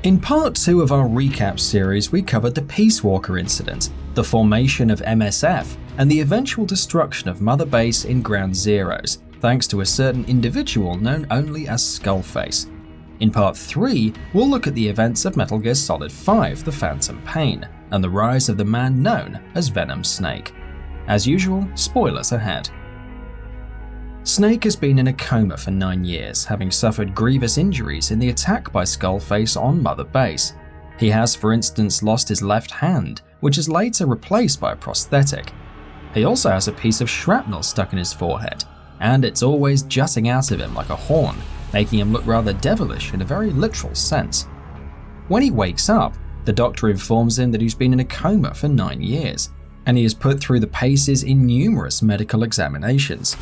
In part 2 of our recap series, we covered the Peace Walker incident, the formation of MSF, and the eventual destruction of Mother Base in Ground Zeroes, thanks to a certain individual known only as Skullface. In part 3, we'll look at the events of Metal Gear Solid 5: The Phantom Pain, and the rise of the man known as Venom Snake. As usual, spoilers ahead. Snake has been in a coma for 9 years, having suffered grievous injuries in the attack by Skullface on Mother Base. He has, for instance, lost his left hand, which is later replaced by a prosthetic. He also has a piece of shrapnel stuck in his forehead, and it's always jutting out of him like a horn, making him look rather devilish in a very literal sense. When he wakes up, the doctor informs him that he's been in a coma for 9 years, and he is put through the paces in numerous medical examinations.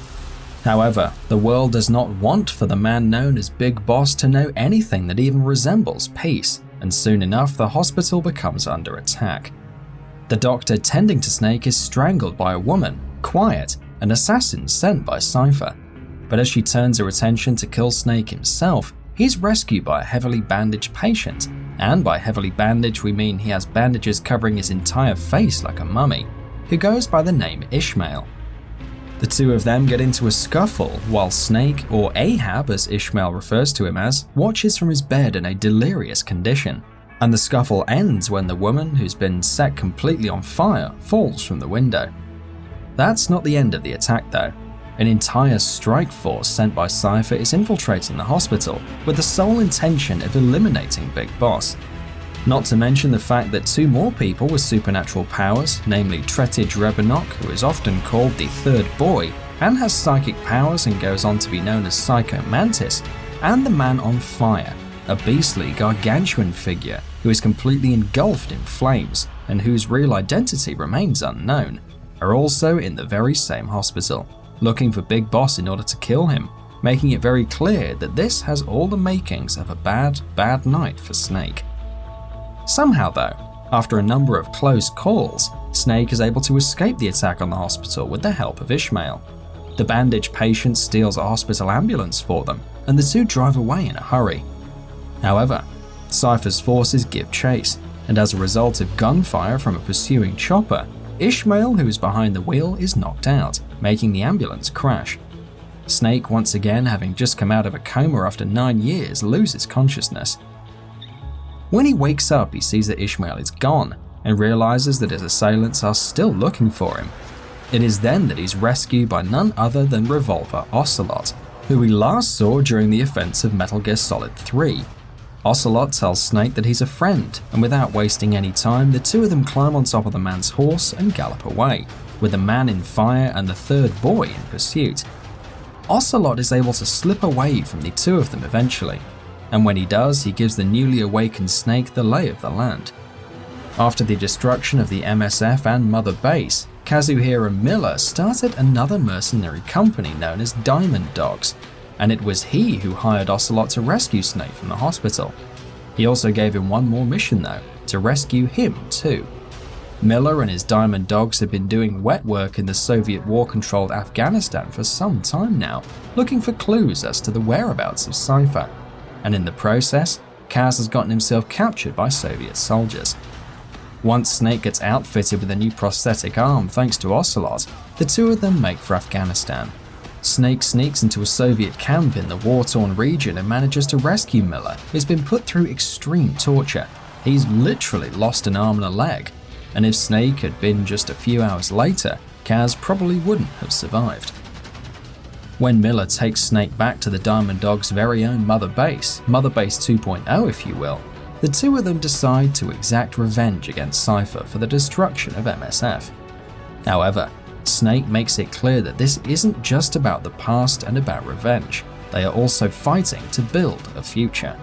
However, the world does not want for the man known as Big Boss to know anything that even resembles peace, and soon enough the hospital becomes under attack. The doctor tending to Snake is strangled by a woman, Quiet, an assassin sent by Cypher. But as she turns her attention to kill Snake himself, he's rescued by a heavily bandaged patient, and by heavily bandaged we mean he has bandages covering his entire face like a mummy, who goes by the name Ishmael. The two of them get into a scuffle while Snake, or Ahab as Ishmael refers to him as, watches from his bed in a delirious condition, and the scuffle ends when the woman, who's been set completely on fire, falls from the window. That's not the end of the attack though. An entire strike force sent by Cypher is infiltrating the hospital with the sole intention of eliminating Big Boss. Not to mention the fact that 2 more people with supernatural powers, namely Tretij Rebenok, who is often called the Third Boy, and has psychic powers and goes on to be known as Psycho Mantis, and the Man on Fire, a beastly gargantuan figure who is completely engulfed in flames and whose real identity remains unknown, are also in the very same hospital, looking for Big Boss in order to kill him, making it very clear that this has all the makings of a bad, bad night for Snake. Somehow though, after a number of close calls, Snake is able to escape the attack on the hospital with the help of Ishmael. The bandaged patient steals a hospital ambulance for them, and the two drive away in a hurry. However, Cypher's forces give chase, and as a result of gunfire from a pursuing chopper, Ishmael, who is behind the wheel, is knocked out, making the ambulance crash. Snake, once again having just come out of a coma after 9 years, loses consciousness. When he wakes up, he sees that Ishmael is gone, and realizes that his assailants are still looking for him. It is then that he's rescued by none other than Revolver Ocelot, who we last saw during the events of Metal Gear Solid 3. Ocelot tells Snake that he's a friend, and without wasting any time, the two of them climb on top of the man's horse and gallop away, with the Man in Fire and the Third Boy in pursuit. Ocelot is able to slip away from the two of them eventually, and when he does, he gives the newly awakened Snake the lay of the land. After the destruction of the MSF and Mother Base, Kazuhira Miller started another mercenary company known as Diamond Dogs, and it was he who hired Ocelot to rescue Snake from the hospital. He also gave him one more mission though, to rescue him too. Miller and his Diamond Dogs had been doing wet work in the Soviet war-controlled Afghanistan for some time now, looking for clues as to the whereabouts of Cypher. And in the process, Kaz has gotten himself captured by Soviet soldiers. Once Snake gets outfitted with a new prosthetic arm thanks to Ocelot, the two of them make for Afghanistan. Snake sneaks into a Soviet camp in the war-torn region and manages to rescue Miller, who's been put through extreme torture. He's literally lost an arm and a leg, and if Snake had been just a few hours later, Kaz probably wouldn't have survived. When Miller takes Snake back to the Diamond Dogs' very own Mother Base 2.0 if you will, the two of them decide to exact revenge against Cypher for the destruction of MSF. However, Snake makes it clear that this isn't just about the past and about revenge, they are also fighting to build a future.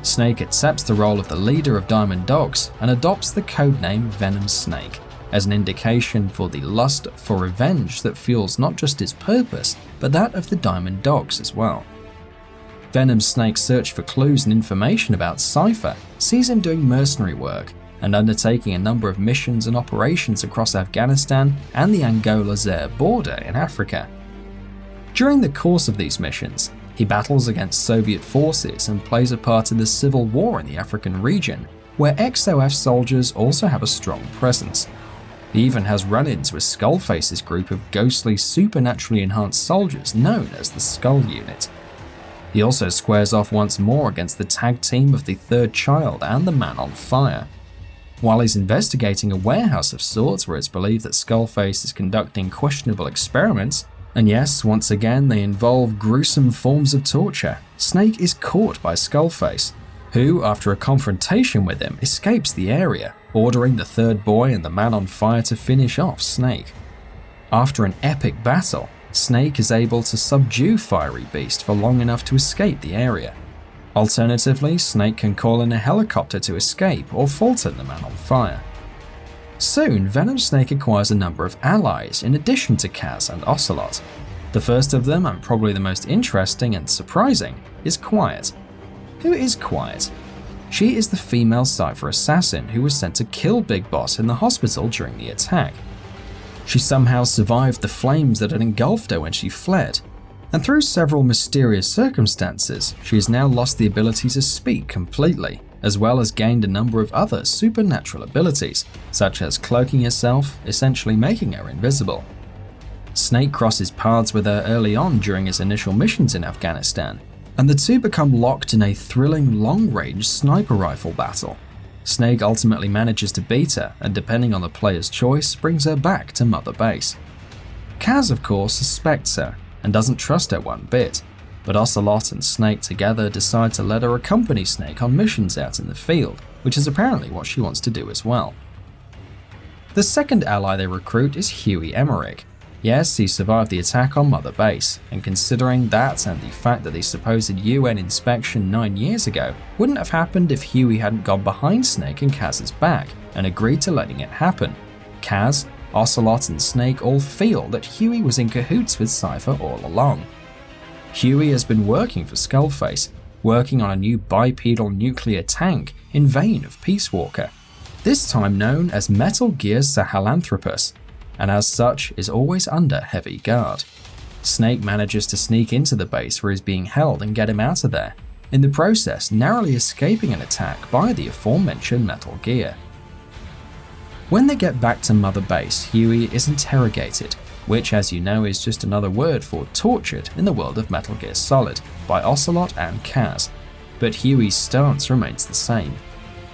Snake accepts the role of the leader of Diamond Dogs and adopts the codename Venom Snake, as an indication for the lust for revenge that fuels not just his purpose, but that of the Diamond Dogs as well. Venom Snake's search for clues and information about Cypher sees him doing mercenary work and undertaking a number of missions and operations across Afghanistan and the Angola-Zaire border in Africa. During the course of these missions, He battles against Soviet forces and plays a part in the civil war in the African region, where XOF soldiers also have a strong presence. He even has run-ins with Skullface's group of ghostly, supernaturally enhanced soldiers known as the Skull Unit. He also squares off once more against the tag team of the Third Child and the Man on Fire. While he's investigating a warehouse of sorts where it's believed that Skullface is conducting questionable experiments, and yes, once again they involve gruesome forms of torture, Snake is caught by Skullface, who, after a confrontation with him, escapes the area, ordering the Third Boy and the Man on Fire to finish off Snake. After an epic battle, Snake is able to subdue Fiery Beast for long enough to escape the area. Alternatively, Snake can call in a helicopter to escape or falter the Man on Fire. Soon, Venom Snake acquires a number of allies in addition to Kaz and Ocelot. The first of them, and probably the most interesting and surprising, is Quiet. Who is Quiet? She is the female Cypher assassin who was sent to kill Big Boss in the hospital during the attack. She somehow survived the flames that had engulfed her when she fled, and through several mysterious circumstances, she has now lost the ability to speak completely, as well as gained a number of other supernatural abilities, such as cloaking herself, essentially making her invisible. Snake crosses paths with her early on during his initial missions in Afghanistan, and the two become locked in a thrilling long-range sniper rifle battle. Snake ultimately manages to beat her, and depending on the player's choice, brings her back to Mother Base. Kaz, of course, suspects her, and doesn't trust her one bit, but Ocelot and Snake together decide to let her accompany Snake on missions out in the field, which is apparently what she wants to do as well. The second ally they recruit is Hughie Emmerich. Yes, he survived the attack on Mother Base, and considering that and the fact that the supposed UN inspection 9 years ago wouldn't have happened if Hughie hadn't gone behind Snake and Kaz's back and agreed to letting it happen, Kaz, Ocelot and Snake all feel that Hughie was in cahoots with Cypher all along. Hughie has been working for Skullface, working on a new bipedal nuclear tank in vein of Peace Walker, this time known as Metal Gear Sahelanthropus, and as such is always under heavy guard. Snake manages to sneak into the base where he's being held and get him out of there, in the process narrowly escaping an attack by the aforementioned Metal Gear. When they get back to Mother Base, Hughie is interrogated, which as you know is just another word for tortured in the world of Metal Gear Solid, by Ocelot and Kaz, but Hughie's stance remains the same.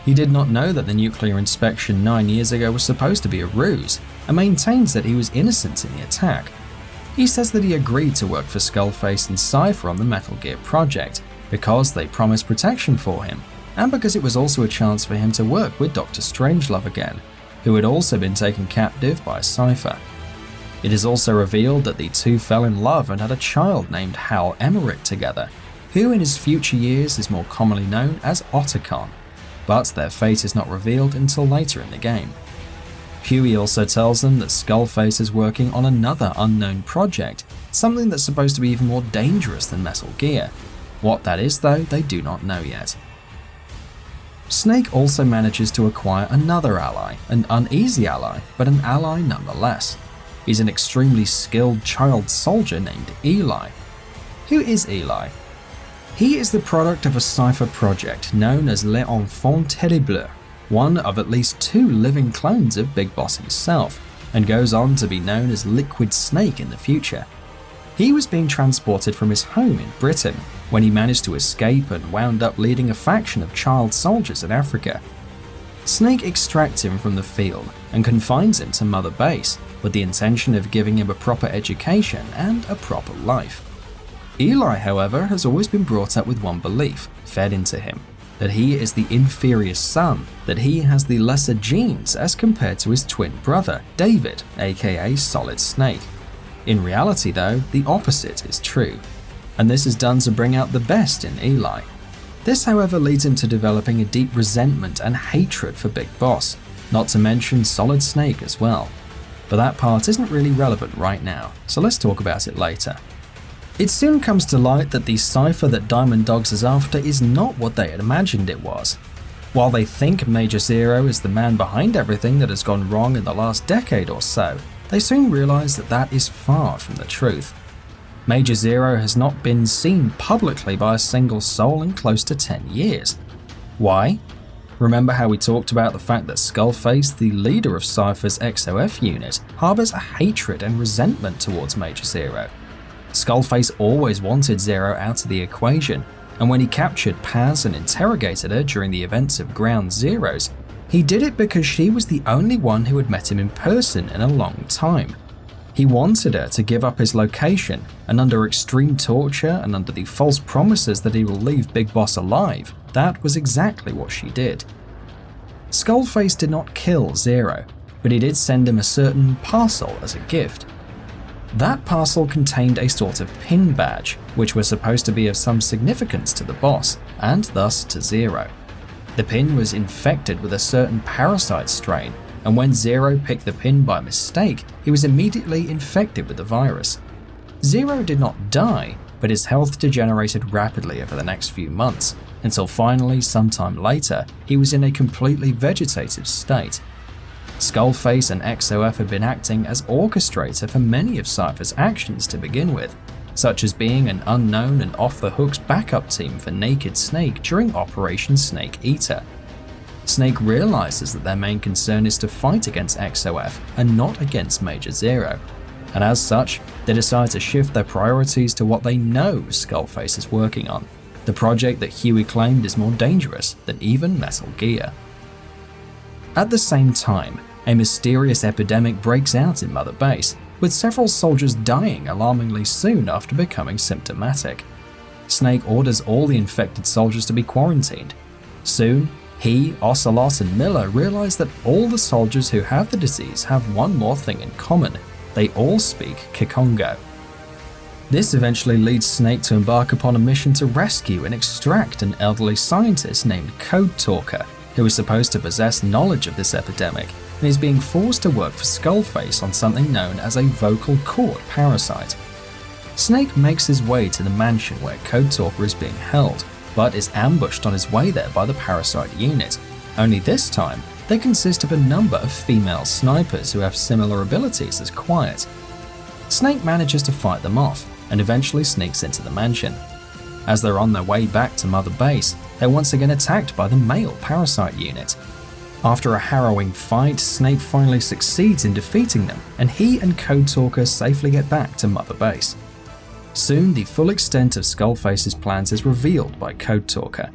He did not know that the nuclear inspection 9 years ago was supposed to be a ruse, and maintains that he was innocent in the attack. He says that he agreed to work for Skullface and Cypher on the Metal Gear project because they promised protection for him, and because it was also a chance for him to work with Dr. Strangelove again, who had also been taken captive by Cypher. It is also revealed that the two fell in love and had a child named Hal Emmerich together, who in his future years is more commonly known as Otacon, but their fate is not revealed until later in the game. Hughie also tells them that Skullface is working on another unknown project, something that's supposed to be even more dangerous than Metal Gear. What that is though, they do not know yet. Snake also manages to acquire another ally, an uneasy ally, but an ally nonetheless. He's an extremely skilled child soldier named Eli. Who is Eli? He is the product of a Cypher project known as Les Enfants Terribles, one of at least 2 living clones of Big Boss himself, and goes on to be known as Liquid Snake in the future. He was being transported from his home in Britain when he managed to escape and wound up leading a faction of child soldiers in Africa. Snake extracts him from the field and confines him to Mother Base with the intention of giving him a proper education and a proper life. Eli, however, has always been brought up with one belief, fed into him, that he is the inferior son, that he has the lesser genes as compared to his twin brother, David, aka Solid Snake. In reality though, the opposite is true, and this is done to bring out the best in Eli. This however leads him to developing a deep resentment and hatred for Big Boss, not to mention Solid Snake as well. But that part isn't really relevant right now, so let's talk about it later. It soon comes to light that the Cypher that Diamond Dogs is after is not what they had imagined it was. While they think Major Zero is the man behind everything that has gone wrong in the last decade or so, they soon realize that that is far from the truth. Major Zero has not been seen publicly by a single soul in close to 10 years. Why? Remember how we talked about the fact that Skullface, the leader of Cypher's XOF unit, harbors a hatred and resentment towards Major Zero. Skullface always wanted Zero out of the equation, and when he captured Paz and interrogated her during the events of Ground Zeroes, he did it because she was the only one who had met him in person in a long time. He wanted her to give up his location, and under extreme torture and under the false promises that he will leave Big Boss alive, that was exactly what she did. Skullface did not kill Zero, but he did send him a certain parcel as a gift. That parcel contained a sort of pin badge, which was supposed to be of some significance to the boss, and thus to Zero. The pin was infected with a certain parasite strain, and when Zero picked the pin by mistake, he was immediately infected with the virus. Zero did not die, but his health degenerated rapidly over the next few months, until finally, sometime later, he was in a completely vegetative state. Skullface and XOF had been acting as orchestrator for many of Cypher's actions to begin with, such as being an unknown and off-the-hooks backup team for Naked Snake during Operation Snake Eater. Snake realizes that their main concern is to fight against XOF and not against Major Zero, and as such, they decide to shift their priorities to what they know Skullface is working on, the project that Hughie claimed is more dangerous than even Metal Gear. At the same time, a mysterious epidemic breaks out in Mother Base, with several soldiers dying alarmingly soon after becoming symptomatic. Snake orders all the infected soldiers to be quarantined. Soon, he, Ocelot, and Miller realize that all the soldiers who have the disease have one more thing in common: they all speak Kikongo. This eventually leads Snake to embark upon a mission to rescue and extract an elderly scientist named Code Talker, who is supposed to possess knowledge of this epidemic and is being forced to work for Skullface on something known as a vocal cord parasite. Snake makes his way to the mansion where Code Talker is being held, but is ambushed on his way there by the parasite unit. Only this time, they consist of a number of female snipers who have similar abilities as Quiet. Snake manages to fight them off and eventually sneaks into the mansion. As they're on their way back to Mother Base, they're once again attacked by the male parasite unit. After a harrowing fight, Snake finally succeeds in defeating them, and he and Code Talker safely get back to Mother Base. Soon, the full extent of Skullface's plans is revealed by Code Talker.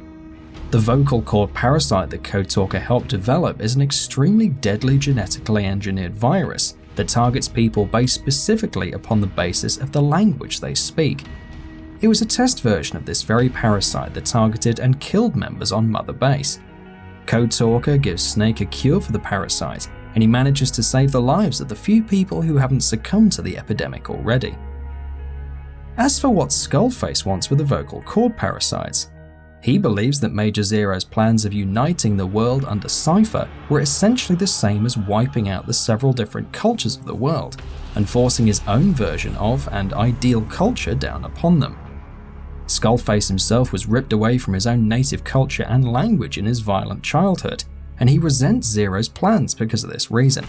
The vocal cord parasite that Code Talker helped develop is an extremely deadly genetically engineered virus that targets people based specifically upon the basis of the language they speak. It was a test version of this very parasite that targeted and killed members on Mother Base. Code Talker gives Snake a cure for the parasite, and he manages to save the lives of the few people who haven't succumbed to the epidemic already. As for what Skullface wants with the vocal cord parasites, he believes that Major Zero's plans of uniting the world under Cypher were essentially the same as wiping out the several different cultures of the world and forcing his own version of and ideal culture down upon them. Skullface himself was ripped away from his own native culture and language in his violent childhood, and he resents Zero's plans because of this reason.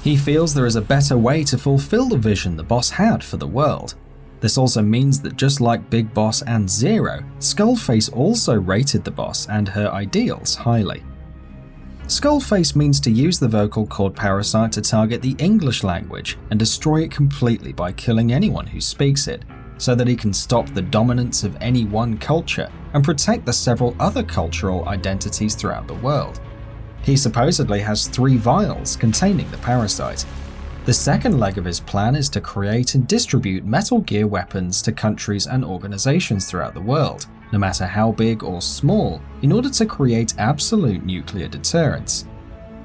He feels there is a better way to fulfill the vision the boss had for the world. This also means that just like Big Boss and Zero, Skullface also rated the boss and her ideals highly. Skullface means to use the vocal cord parasite to target the English language and destroy it completely by killing anyone who speaks it, so that he can stop the dominance of any one culture and protect the several other cultural identities throughout the world. He supposedly has 3 vials containing the parasite. The second leg of his plan is to create and distribute Metal Gear weapons to countries and organizations throughout the world, no matter how big or small, in order to create absolute nuclear deterrence.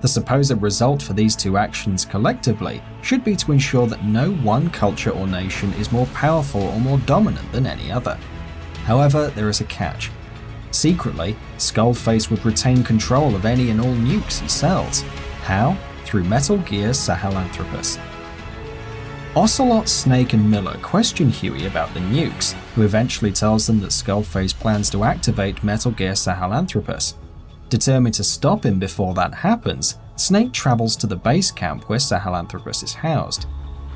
The supposed result for these 2 actions collectively should be to ensure that no one culture or nation is more powerful or more dominant than any other. However, there is a catch. Secretly, Skullface would retain control of any and all nukes he sells. How? Through Metal Gear Sahelanthropus. Ocelot, Snake, and Miller question Hughie about the nukes, who eventually tells them that Skullface plans to activate Metal Gear Sahelanthropus. Determined to stop him before that happens, Snake travels to the base camp where Sahelanthropus is housed.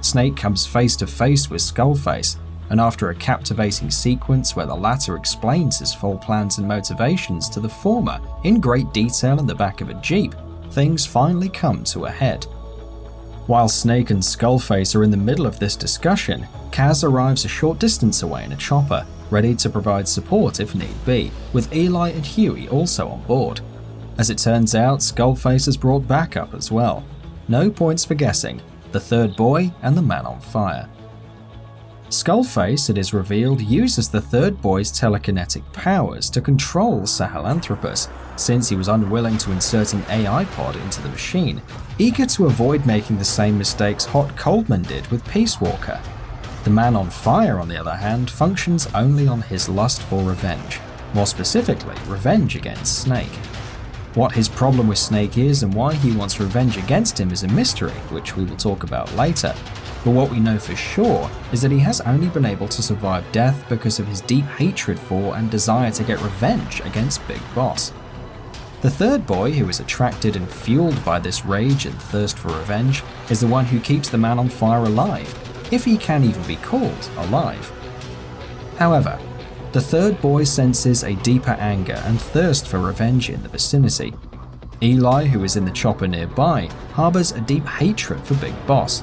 Snake comes face to face with Skullface, and after a captivating sequence where the latter explains his full plans and motivations to the former in great detail in the back of a jeep, things finally come to a head. While Snake and Skullface are in the middle of this discussion, Kaz arrives a short distance away in a chopper, ready to provide support if need be, with Eli and Hughie also on board. As it turns out, Skullface has brought backup as well. No points for guessing, the third boy and the man on fire. Skullface, it is revealed, uses the third boy's telekinetic powers to control Sahelanthropus, since he was unwilling to insert an AI pod into the machine, eager to avoid making the same mistakes Hot Coldman did with Peace Walker. The man on fire, on the other hand, functions only on his lust for revenge, more specifically, revenge against Snake. What his problem with Snake is and why he wants revenge against him is a mystery, which we will talk about later. But what we know for sure is that he has only been able to survive death because of his deep hatred for and desire to get revenge against Big Boss. The third boy, who is attracted and fueled by this rage and thirst for revenge, is the one who keeps the man on fire alive, if he can even be called alive. However, the third boy senses a deeper anger and thirst for revenge in the vicinity. Eli, who is in the chopper nearby, harbors a deep hatred for Big Boss.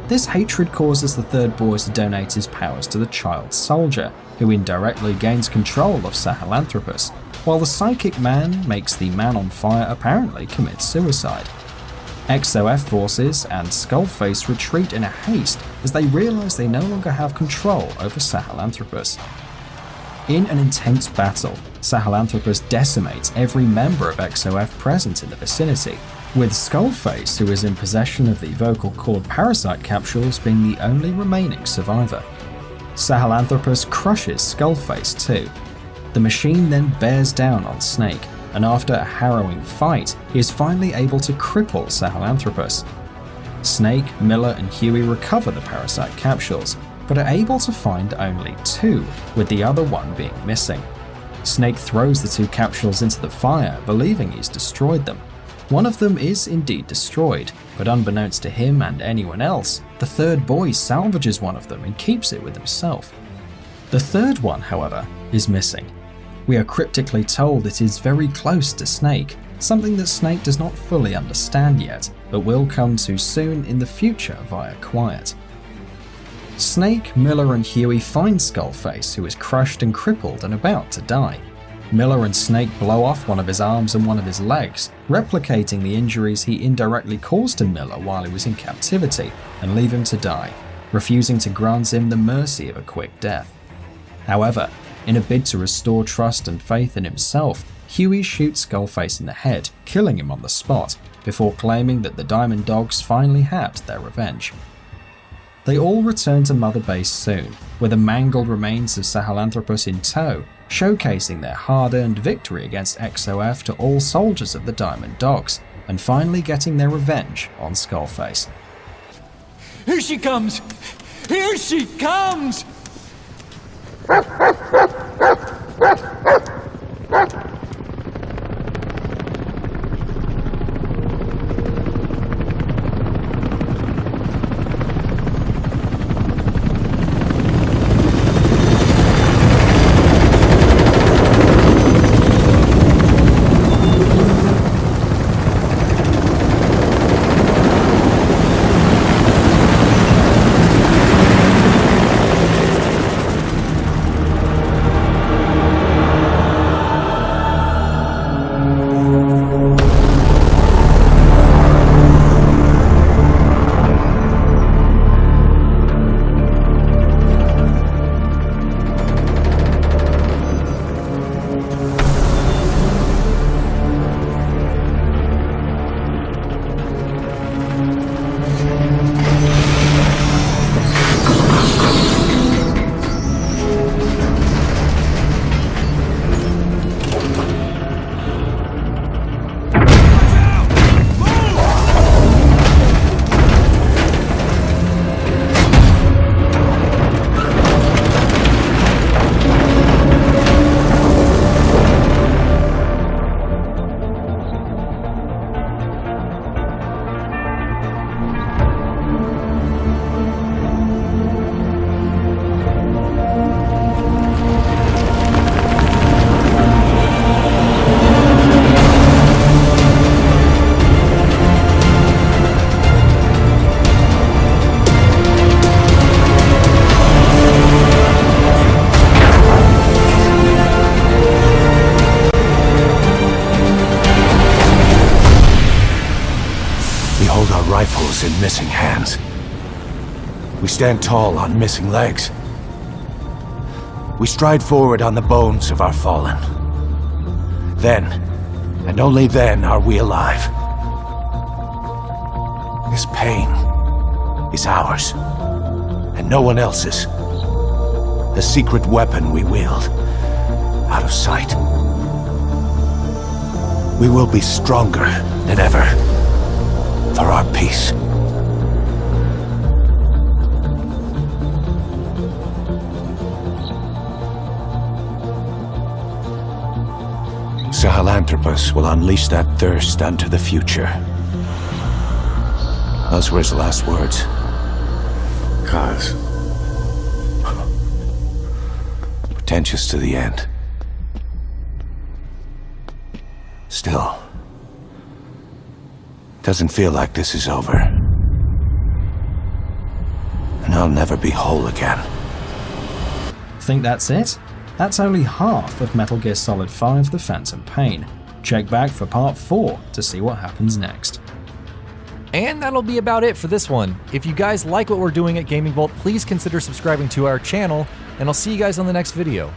This hatred causes the third boy to donate his powers to the child soldier, who indirectly gains control of Sahelanthropus, while the psychic man makes the man on fire apparently commit suicide. XOF forces and Skullface retreat in a haste as they realize they no longer have control over Sahelanthropus. In an intense battle, Sahelanthropus decimates every member of XOF present in the vicinity, with Skullface, who is in possession of the vocal cord parasite capsules, being the only remaining survivor. Sahelanthropus crushes Skullface too. The machine then bears down on Snake, and after a harrowing fight, he is finally able to cripple Sahelanthropus. Snake, Miller, and Hughie recover the parasite capsules, but are able to find only 2, with the other one being missing. Snake throws the 2 capsules into the fire, believing he's destroyed them. One of them is indeed destroyed, but unbeknownst to him and anyone else, the third boy salvages one of them and keeps it with himself. The third one, however, is missing. We are cryptically told it is very close to Snake, something that Snake does not fully understand yet, but will come to soon in the future via Quiet. Snake, Miller, and Hughie find Skullface, who is crushed and crippled and about to die. Miller and Snake blow off one of his arms and one of his legs, replicating the injuries he indirectly caused to Miller while he was in captivity, and leave him to die, refusing to grant him the mercy of a quick death. However, in a bid to restore trust and faith in himself, Hughie shoots Skullface in the head, killing him on the spot, before claiming that the Diamond Dogs finally had their revenge. They all return to Mother Base soon, with the mangled remains of Sahelanthropus in tow, showcasing their hard-earned victory against XOF to all soldiers of the Diamond Dogs, and finally getting their revenge on Skullface. Here she comes! Here she comes! We stand tall on missing legs. We stride forward on the bones of our fallen. Then, and only then, are we alive. This pain is ours, and no one else's. The secret weapon we wield, out of sight. We will be stronger than ever, for our peace. Sahelanthropus will unleash that thirst unto the future. Those were his last words. Cause. Pretentious to the end. Still, doesn't feel like this is over. And I'll never be whole again. Think that's it? That's only half of Metal Gear Solid 5: The Phantom Pain. Check back for part 4 to see what happens next. And that'll be about it for this one. If you guys like what we're doing at GamingBolt, please consider subscribing to our channel, and I'll see you guys on the next video.